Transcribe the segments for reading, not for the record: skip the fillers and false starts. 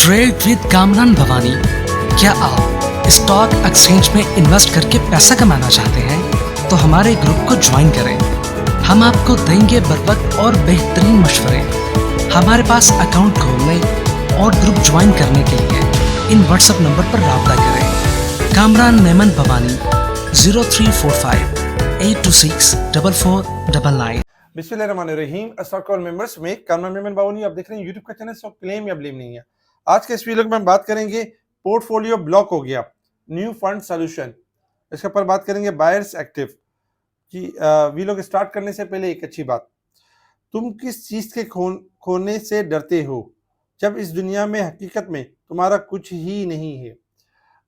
Trade with Kamran Bhavani. क्या आप stock exchange में इन्वेस्ट करके पैसा कमाना चाहते हैं तो हमारे ग्रुप को ज्वाइन करें। हम आपको देंगे बर वक्त और बेहतरीन मशवरे। हमारे पास अकाउंट खोलने और ग्रुप ज्वाइन करने के लिए इन व्हाट्सएप नंबर पर राब्ता करें। कामरान मेमन भवानी 0345 826 4499। बिस्मिल्लाहिर्रहमानिर्रहीम। स्टॉक कॉल मेंबर्स में कामरान मेमन भवानी, आप देख रहे हैं यूट्यूब का चैनल। सब क्लेम या ब्लेम नहीं है। आज के इस वीडियो में हम बात करेंगे पोर्टफोलियो ब्लॉक हो गया, न्यू फंड सॉल्यूशन, इसके ऊपर बात करेंगे। बायर्स एक्टिव कि वी लोग स्टार्ट करने से पहले एक अच्छी बात, तुम किस चीज के खोने से डरते हो जब इस दुनिया में हकीकत में तुम्हारा कुछ ही नहीं है।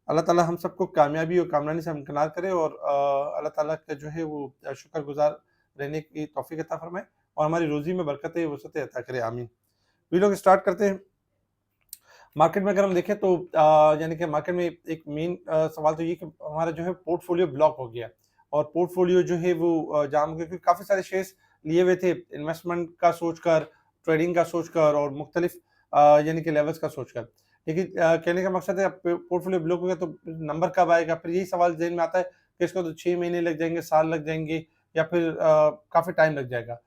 अल्लाह ताला हम सबको कामयाबी और कामरानी से हमकिनार करे और अल्लाह ताला का जो है वो शुक्रगुजार रहने की तौफीक अता फरमाए और हमारी रोजी में बरकतें वसअतें अता करे, आमीन। वी लोग स्टार्ट करते हैं। मार्केट में अगर हम देखें तो यानी कि मार्केट में एक मेन सवाल तो ये कि हमारा जो है पोर्टफोलियो ब्लॉक हो गया और पोर्टफोलियो जो है वो जाम हो गया, क्योंकि काफ़ी सारे शेयर्स लिए हुए थे इन्वेस्टमेंट का सोचकर, ट्रेडिंग का सोचकर और मुख्तलिफ यानी कि लेवल्स का सोचकर। लेकिन कहने का मकसद है, अब पोर्टफोलियो ब्लॉक हो गया तो नंबर कब आएगा। फिर यही सवाल जहन में आता है कि इसको तो 6 महीने लग जाएंगे, साल लग जाएंगे या फिर काफ़ी टाइम लग जाएगा।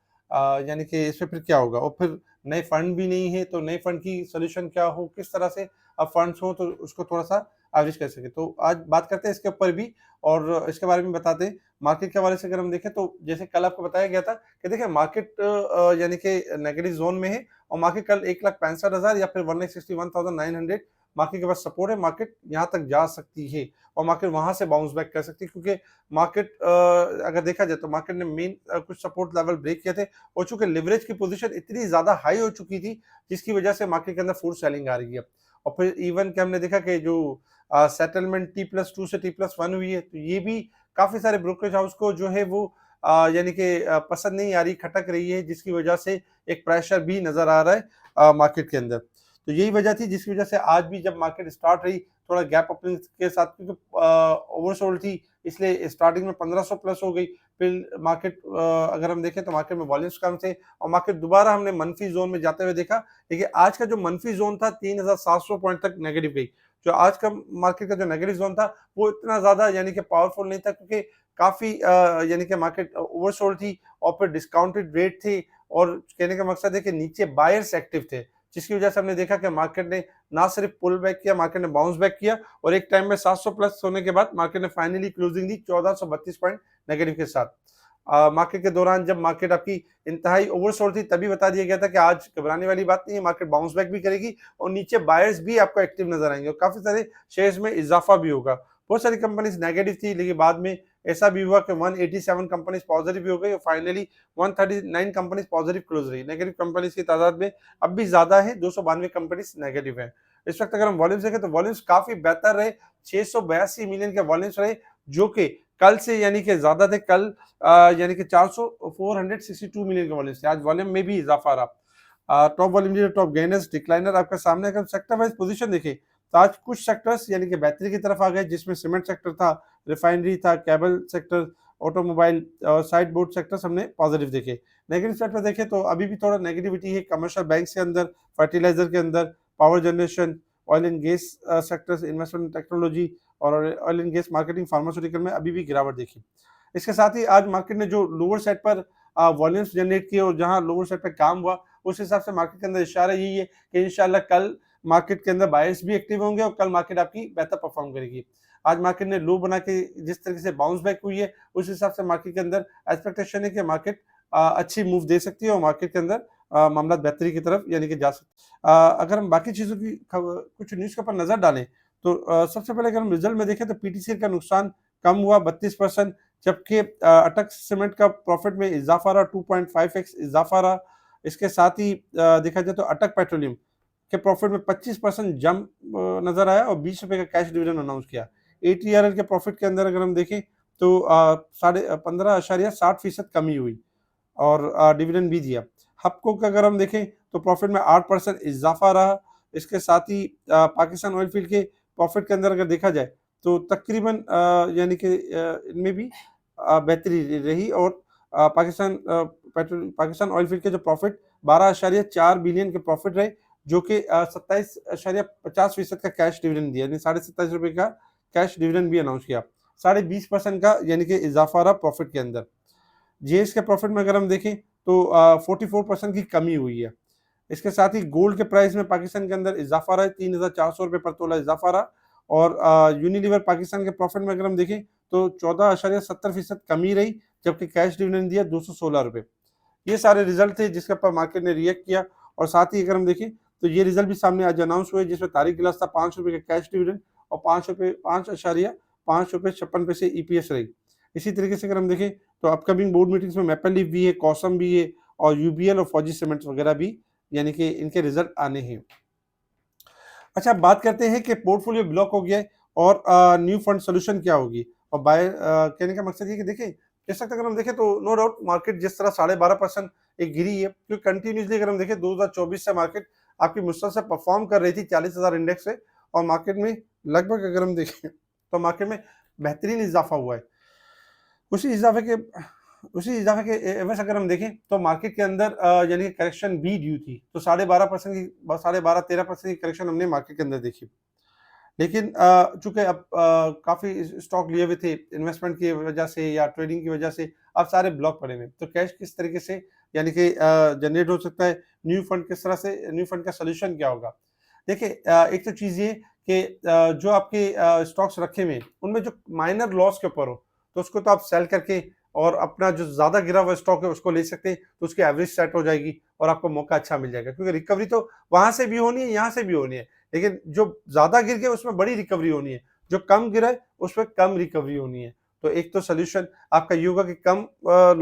यानी कि इसमें फिर क्या होगा, और फिर नए फंड भी नहीं है तो नए फंड की सोल्यूशन क्या हो, किस तरह से अब फंड्स हो तो उसको थोड़ा सा एवरेज कर सके। तो आज बात करते हैं इसके ऊपर भी और इसके बारे में बताते हैं। मार्केट के हवाले से अगर हम देखें तो जैसे कल आपको बताया गया था कि देखिए मार्केट यानी कि नेगेटिव जोन में है और मार्केट कल 1,65,000 या फिर 1,61,900 मार्केट के पास सपोर्ट है। मार्केट यहाँ तक जा सकती है और मार्केट वहां से बाउंस बैक कर सकती है, क्योंकि मार्केट अगर देखा जाए तो मार्केट ने मेन कुछ सपोर्ट लेवल ब्रेक किए थे और चूंकि लिवरेज की पोजीशन इतनी ज्यादा हाई हो चुकी थी जिसकी वजह से मार्केट के अंदर फोर्स सेलिंग आ रही है। और फिर इवन के हमने देखा कि जो सेटलमेंट T+2 से T+1 हुई है तो ये भी काफी सारे ब्रोकरेज हाउस को जो है वो यानी कि पसंद नहीं आ रही, खटक रही है, जिसकी वजह से एक प्रेशर भी नजर आ रहा है मार्केट के अंदर। तो यही वजह थी जिसकी वजह से आज भी जब मार्केट स्टार्ट रही थोड़ा गैप ओपनिंग के साथ, क्योंकि ओवरसोल्ड थी इसलिए स्टार्टिंग में 1500 प्लस हो गई। फिर मार्केट अगर हम देखें तो मार्केट में वॉल्यूम्स कम थे और मार्केट दोबारा हमने मनफी जोन में जाते हुए देखा। देखिए आज का जो मनफी जोन था 3700 पॉइंट तक नेगेटिव गई। जो आज का मार्केट का जो नेगेटिव जोन था वो इतना ज्यादा यानी कि पावरफुल नहीं था, क्योंकि काफी यानी कि मार्केट ओवरसोल्ड थी और फिर डिस्काउंटेड रेट थी और कहने का मकसद है कि नीचे बायर्स एक्टिव थे, जिसकी वजह से हमने देखा कि मार्केट ने ना सिर्फ पुल बैक किया, मार्केट ने बाउंस बैक किया और एक टाइम में 700 प्लस होने के बाद मार्केट ने फाइनली क्लोजिंग दी 1432 पॉइंट नेगेटिव के साथ। मार्केट के दौरान जब मार्केट आपकी इंतहाई ओवरसोल्ड थी तभी बता दिया गया था कि आज घबराने वाली बात नहीं है, मार्केट बाउंस बैक भी करेगी और नीचे बायर्स भी आपको एक्टिव नजर आएंगे और काफी सारे शेयर्स में इजाफा भी होगा। बहुत सारी कंपनीज नेगेटिव थी लेकिन बाद में ऐसा भी हुआ कि 187 कंपनीज पॉजिटिव भी हो गई और फाइनली 139 कंपनीज पॉजिटिव क्लोज रही। नेगेटिव कंपनीज की तादाद में अब भी ज्यादा है, 292 कंपनीज नेगेटिव है। इस वक्त अगर हम वॉल्यूम्स देखें तो वॉल्यूम्स काफी बेहतर रहे, 682 मिलियन के वॉल्यूम्स रहे, जो कि कल से यानी कि ज्यादा थे। कल यानी कि 462 मिलियन के वॉल्यूम्स थे, आज वॉल्यूम में भी इजाफा रहा। Top volume leader, top gainers, decliner आपका सामने। अगर सेक्टर वाइज पोजीशन देखें तो आज कुछ सेक्टर्स यानी कि बेहतरी की तरफ आ गए, जिसमें सीमेंट सेक्टर था, रिफाइनरी था, केबल सेक्टर, ऑटोमोबाइल और साइड बोर्ड सेक्टर्स हमने पॉजिटिव देखे। नेगेटिव सेक्टर देखें तो अभी भी थोड़ा नेगेटिविटी है कमर्शियल बैंक के अंदर, फर्टिलाइजर के अंदर, power generation, oil and gas sectors, investment technology और oil and gas marketing, pharmaceutical में अभी भी गिरावट देखी। इसके साथ ही आज मार्केट ने जो लोअर सेट पर वॉल्यूम्स जनरेट किए और जहां लोअर सेट पर काम हुआ उस हिसाब से मार्केट के अंदर इशारा यही है कि इंशाल्लाह कल मार्केट के अंदर बायर्स भी एक्टिव होंगे और कल मार्केट आपकी बेहतर परफॉर्म करेगी। आज मार्केट ने लो बना के जिस तरीके से बाउंस बैक हुई है उस हिसाब से मार्केट के अंदर एक्सपेक्टेशन है कि मार्केट अच्छी मूव दे सकती है और मार्केट के अंदर मामला बेहतरी की तरफ यानी कि जा सकते। अगर हम बाकी चीजों की कुछ न्यूज के ऊपर नजर डालें तो सबसे पहले अगर हम रिजल्ट में देखें तो पीटीसीएल का नुकसान कम हुआ 32%, जबकि अटक सीमेंट का प्रॉफिट में इजाफा रहा, 2.5x इजाफा रहा। इसके साथ ही देखा जाए तो अटक पेट्रोलियम के प्रॉफिट में 25% जंप नजर आया और 20 रुपए का कैश डिविडेंड अनाउंस किया। एटीआरएल के प्रॉफिट के अंदर अगर हम देखें तो 15.60% कमी हुई और डिविडेंड भी दिया। हपको का अगर हम देखें तो प्रॉफिट में 8% इजाफा रहा। इसके साथ ही पाकिस्तान ऑयल फील्ड के प्रॉफिट के अंदर अगर देखा जाए तो तकरीबन यानी कि इनमें भी बेहतरी रही और पाकिस्तान ऑयल फील्ड के जो प्रॉफिट 12.4 बिलियन के प्रॉफिट रहे, जो कि 27.50% का कैश डिविडेंड दिया, यानी ₹27.5 का कैश डिविडेंड भी अनाउंस किया। 20.5% का यानी कि इजाफा रहा प्रॉफिट के अंदर। जीएस के प्रॉफिट में अगर हम देखें तो 44% की कमी हुई है। इसके साथ ही गोल्ड के प्राइस में पाकिस्तान के अंदर इजाफा रहा है, ₹3,400 पर तोला इजाफा रहा। और यूनिलीवर पाकिस्तान के प्रॉफिट में अगर हम देखें तो 14.70% कमी रही, जबकि कैश डिविडेंड दिया ₹216। ये सारे रिजल्ट थे जिसके ऊपर मार्केट ने रिएक्ट किया। और साथ ही अगर हम देखें तो ये रिजल्ट भी सामने आज अनाउंस हुए, जिसमें तारीख गिलास था ₹5 का कैश डिविडेंड और ₹5.56 ईपीएस रही। इसी तरीके से अगर हम देखें तो अपकमिंग बोर्ड मीटिंग्स में मैपल लीफ भी है, कॉसम भी है और यूबीएल और फौजी सीमेंट्स वगैरह भी, यानी कि इनके रिजल्ट आने हैं। अच्छा, बात करते हैं कि पोर्टफोलियो ब्लॉक हो गया है और न्यू फंड सॉल्यूशन क्या होगी। और बाय कहने का मकसद ये कि देखिए इस वक्त अगर हम देखें तो नो डाउट मार्केट जिस तरह 12.5% एक गिरी है, क्योंकि कंटिन्यूसली अगर हम देखें 2024 से मार्केट आपकी मुसलसल परफॉर्म कर रही थी 40,000 इंडेक्स से, और मार्केट में लगभग अगर हम देखें तो मार्केट में बेहतरीन इजाफा हुआ है। उसी इजाफे के एवज अगर हम देखें तो मार्केट के अंदर यानी कि करेक्शन भी ड्यू थी, तो 12.5% की 12.5-13% की करेक्शन हमने मार्केट के अंदर देखी। लेकिन चूंकि अब काफ़ी स्टॉक लिए हुए थे इन्वेस्टमेंट की वजह से या ट्रेडिंग की वजह से, अब सारे ब्लॉक पड़े हुए हैं। तो कैश किस तरीके से यानी कि जनरेट हो सकता है, न्यू फंड किस तरह से, न्यू फंड का सोल्यूशन क्या होगा। देखिए एक तो चीज़ ये कि जो आपके स्टॉक्स रखे हुए हैं उनमें जो माइनर लॉस के ऊपर हो तो उसको तो आप सेल करके और अपना जो ज़्यादा गिरा हुआ स्टॉक है उसको ले सकते हैं, तो उसकी एवरेज सेट हो जाएगी और आपको मौका अच्छा मिल जाएगा, क्योंकि रिकवरी तो वहां से भी होनी है, यहाँ से भी होनी है। लेकिन जो ज्यादा गिर गया उसमें बड़ी रिकवरी होनी है, जो कम गिरा है उसमें कम रिकवरी होनी है। तो एक तो सोल्यूशन आपका ये होगा कि कम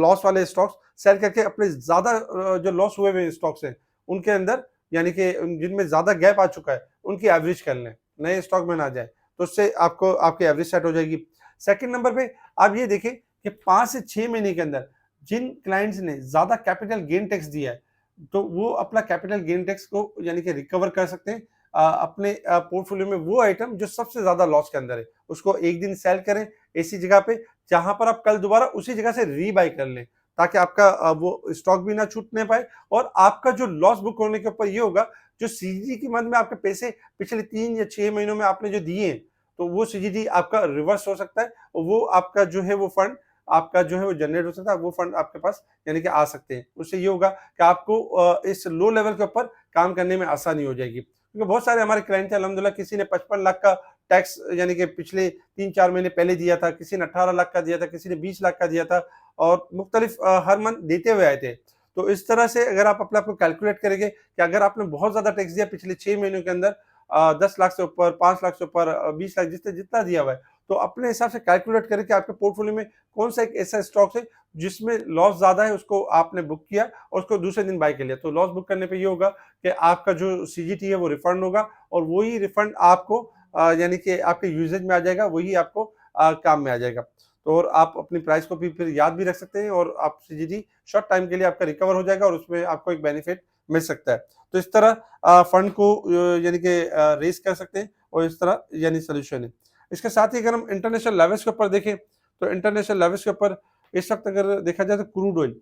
लॉस वाले स्टॉक्स सेल करके अपने ज्यादा जो लॉस हुए हुए स्टॉक्स हैं उनके अंदर, यानी कि जिनमें ज्यादा गैप आ चुका है उनकी एवरेज कर लें, नए स्टॉक में ना जाए, तो उससे आपको आपकी एवरेज सेट हो जाएगी। सेकंड नंबर पे आप ये देखें कि 5 से 6 महीने के अंदर जिन क्लाइंट्स ने ज्यादा कैपिटल गेन टैक्स दिया है तो वो अपना कैपिटल गेन टैक्स को यानी कि रिकवर कर सकते हैं। अपने पोर्टफोलियो में वो आइटम जो सबसे ज्यादा लॉस के अंदर है उसको एक दिन सेल करें ऐसी जगह पे जहां पर आप कल दोबारा उसी जगह से रीबाई कर लें, ताकि आपका वो स्टॉक भी ना छूटने पाए और आपका जो लॉस बुक होने के ऊपर ये होगा, जो सीजीडी की मद में आपके पैसे पिछले 3 या 6 महीनों में आपने जो दिए हैं तो वो सीजीडी आपका रिवर्स हो सकता है और वो आपका जो है वो फंड आपका जो है वो जनरेट हो सकता है, वो फंड आपके पास यानी कि आ सकते हैं। उससे ये होगा कि आपको इस लो लेवल के ऊपर काम करने में आसानी हो जाएगी, क्योंकि बहुत सारे हमारे क्लाइंट हैं अल्हम्दुलिल्लाह, किसी ने 55 लाख का टैक्स यानी कि पिछले 3-4 महीने पहले दिया था, किसी ने 18 लाख का दिया था, किसी ने 20 लाख का दिया था और मुख्तलिफ हर मंथ देते हुए आए थे। तो इस तरह से अगर आप अपने आप को कैलकुलेट करेंगे कि अगर आपने बहुत ज्यादा टैक्स दिया पिछले 6 महीनों के अंदर 10 लाख से ऊपर, 5 लाख से ऊपर, 20 लाख, जिसने जितना दिया हुआ है, तो अपने हिसाब से कैलकुलेट करें कि आपके पोर्टफोलियो में कौन सा एक ऐसा स्टॉक है जिसमें लॉस ज्यादा है, उसको आपने बुक किया और उसको दूसरे दिन बाय कर लिया। तो लॉस बुक करने पे ये होगा कि आपका जो सीजीटी है वो रिफंड होगा और वही रिफंड आपको यानी कि आपके यूजेज में आ जाएगा, वही आपको काम में आ जाएगा। तो और आप अपनी प्राइस को भी फिर याद भी रख सकते हैं और आप सीजीटी शॉर्ट टाइम के लिए आपका रिकवर हो जाएगा और उसमें आपको एक बेनिफिट मिल सकता है। तो इस तरह फंड को यानी कि रेज कर सकते हैं और इस तरह यानी सोल्यूशन है। इसके साथ ही अगर हम इंटरनेशनल लेवल्स के ऊपर देखें तो इंटरनेशनल लेवल्स के ऊपर इस वक्त अगर देखा जाए तो crude oil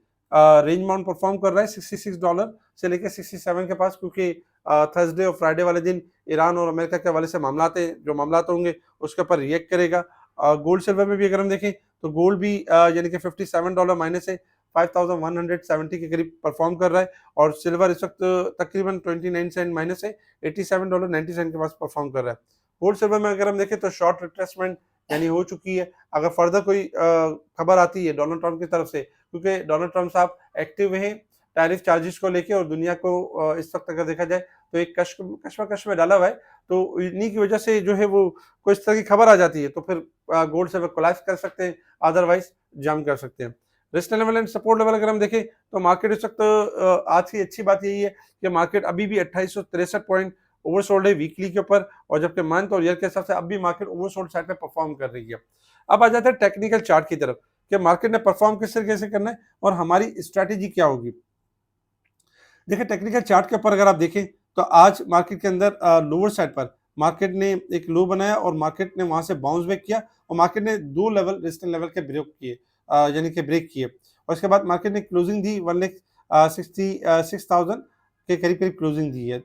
range mount perform कर रहा है $66 से लेकर 67 के पास, क्योंकि थर्सडे और फ्राइडे वाले दिन ईरान और अमेरिका के हवाले से मामलात हैं, जो मामलात होंगे उसके ऊपर रिएक्ट करेगा। गोल्ड सिल्वर में भी अगर हम देखें तो गोल्ड भी यानी कि $57 माइनस है, 5170 के करीब परफॉर्म कर रहा है और सिल्वर इस वक्त तकरीबन 29 सेंट माइनस है, $87.90 के पास परफॉर्म कर रहा है। गोल्ड सिल्वर में अगर हम देखें तो शॉर्ट रिट्रेसमेंट यानी हो चुकी है। अगर फर्दर कोई खबर आती है डोनाल्ड ट्रंप की तरफ से, क्योंकि डोनाल्ड ट्रंप साहब एक्टिव हैं टैरिफ चार्जेस को लेके और दुनिया को इस वक्त अगर देखा जाए तो एक कश्मकश में डाला हुआ है, तो इन्हीं की वजह से जो है वो कोई इस तरह की खबर आ जाती है तो फिर गोल्ड सिल्वर कोलैप्स कर सकते हैं, अदरवाइज जंप कर सकते हैं। Risk level and support level अगर हम देखें तो मार्केट इस वक्त आज की अच्छी बात यही है कि मार्केट अभी भी 2863 पॉइंट ओवरसोल्ड है वीकली के ऊपर, और जबकि मंथ और ईयर के हिसाब से अब भी मार्केट ओवरसोल्ड साइड पे परफॉर्म कर रही है। अब आ जाता है टेक्निकल चार्ट की तरफ कि मार्केट ने परफॉर्म किस तरीके से करना है और हमारी स्ट्रैटेजी क्या होगी। देखिए टेक्निकल चार्ट के ऊपर अगर आप देखें तो आज मार्केट के अंदर लोअर साइड पर मार्केट ने एक लो बनाया और मार्केट ने वहां से बाउंस बैक किया और मार्केट ने 2 लेवल रेजिस्टेंस लेवल के ब्रेक किए, यानी कि ब्रेक किए, और उसके बाद मार्केट ने क्लोजिंग दी 1,66,000 के करीब-करीब क्लोजिंग दी है।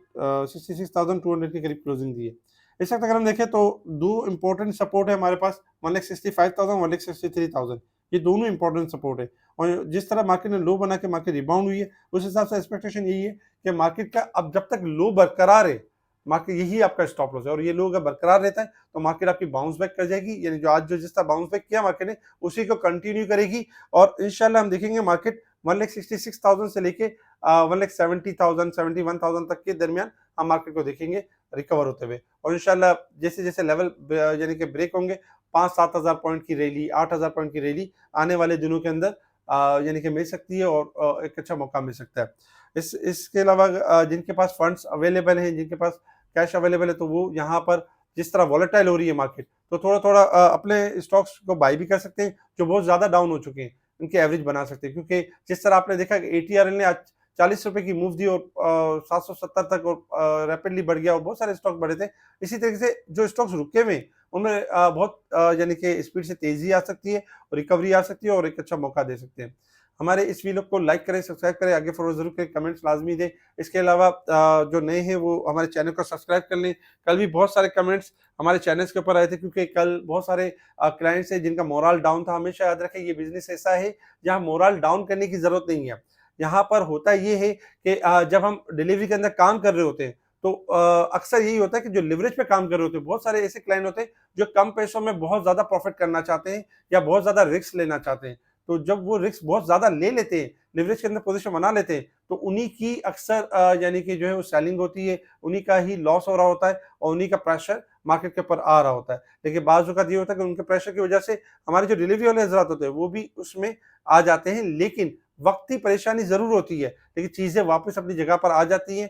66,200 के करीब क्लोजिंग दी है। इस वक़्त अगर हम देखें तो 2 इम्पोर्टेंट सपोर्ट है हमारे पास, 1,65,000, 1,63,000, ये दोनों इम्पोर्टेंट सपोर्ट है। और जिस तरह मार्केट ने लो बना के मार्केट रिबाउंड हुई है, उस हिसाब से एक्सपेक्टेशन यही है कि मार्केट का अब जब तक लो बरकरार है, मार्केट यही आपका स्टॉप लॉस है, और ये लो अगर बरकरार रहता है तो मार्केट आपकी बाउंस बैक कर जाएगी, यानी जो आज जो जिस तरह बाउंस बैक किया मार्केट ने, उसी को कंटिन्यू करेगी, और इंशाल्लाह हम देखेंगे मार्केट 1,66,000 से लेके 1,70,000, 71,000 तक के दरमियान हम मार्केट को देखेंगे रिकवर होते हुए। और इंशाल्लाह जैसे-जैसे लेवल यानी कि ब्रेक होंगे, 5-7,000 पॉइंट की रैली, 8,000 पॉइंट की रैली आने वाले दिनों के अंदर यानी कि मिल सकती है, और एक अच्छा मौका मिल सकता है। इसके अलावा जिनके पास फंड्स अवेलेबल हैं, जिनके पास कैश अवेलेबल है, तो वो यहाँ पर जिस तरह वॉलेटाइल हो रही है मार्केट, तो थोड़ा-थोड़ा अपने स्टॉक्स को बाय भी कर सकते हैं, जो बहुत ज़्यादा डाउन हो चुके हैं, उनकी एवरेज बना सकते हैं। क्योंकि जिस तरह आपने देखा कि एटीआरएल ने आज ₹40 की मूव दी, और 770 तक, और रैपिडली बढ़ गया, और बहुत सारे स्टॉक बढ़े थे। इसी तरीके से जो स्टॉक्स रुके हुए हैं, उनमें बहुत यानी कि स्पीड से तेज़ी आ सकती है, रिकवरी आ सकती है, और एक अच्छा मौका दे सकते हैं। हमारे इस वीडियो को लाइक करें, सब्सक्राइब करें, आगे फॉरवर्ड ज़रूर करें, कमेंट्स लाज़मी दें। इसके अलावा जो नए हैं वो हमारे चैनल को सब्सक्राइब कर लें। कल भी बहुत सारे कमेंट्स हमारे चैनल्स के ऊपर आए थे, क्योंकि कल बहुत सारे क्लाइंट्स हैं जिनका मोरल डाउन था। हमेशा याद रखें, ये बिज़नेस ऐसा है जहाँ मोरल डाउन करने की ज़रूरत नहीं है। यहाँ पर होता ये है कि जब हम डिलीवरी के अंदर काम कर रहे होते हैं, तो अक्सर यही होता है कि जो लिवरेज पे काम कर रहे होते हैं, बहुत सारे ऐसे क्लाइंट होते हैं जो कम पैसों में बहुत ज़्यादा प्रॉफिट करना चाहते हैं, या बहुत ज़्यादा रिस्क लेना चाहते हैं। तो जब वो रिस्क बहुत ज़्यादा ले लेते हैं, लिवरेज के अंदर पोज़ीशन बना लेते हैं, तो उन्हीं की अक्सर यानी कि जो है वो सेलिंग होती है, उन्हीं का ही लॉस हो रहा होता है, और उन्हीं का प्रेशर मार्केट के ऊपर आ रहा होता है। देखिए, बाज़ औक़ात ये होता है कि उनके प्रेशर की वजह से हमारे जो डिलीवरी वाले हज़रात होते हैं, वो भी उसमें आ जाते हैं, लेकिन वक़्ती परेशानी ज़रूर होती है, लेकिन चीज़ें वापस अपनी जगह पर आ जाती हैं,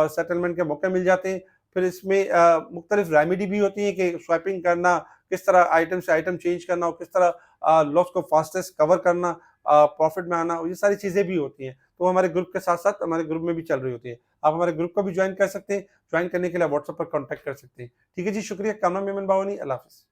सेटलमेंट के मौके मिल जाते हैं। फिर इसमें मुख्तलिफ रेमेडी भी होती है कि स्वैपिंग करना, किस तरह आइटम से आइटम चेंज करना, और किस तरह लॉस को फास्टेस्ट कवर करना, प्रॉफिट में आना, ये सारी चीज़ें भी होती हैं। तो हमारे ग्रुप के साथ-साथ हमारे ग्रुप में भी चल रही होती है। आप हमारे ग्रुप को भी जॉइन कर सकते हैं। जॉइन करने के लिए व्हाट्सएप पर कॉन्टैक्ट कर सकते हैं। ठीक है जी, शुक्रिया। कामरान मेमन बावनी, अल्लाह हाफ़िज़।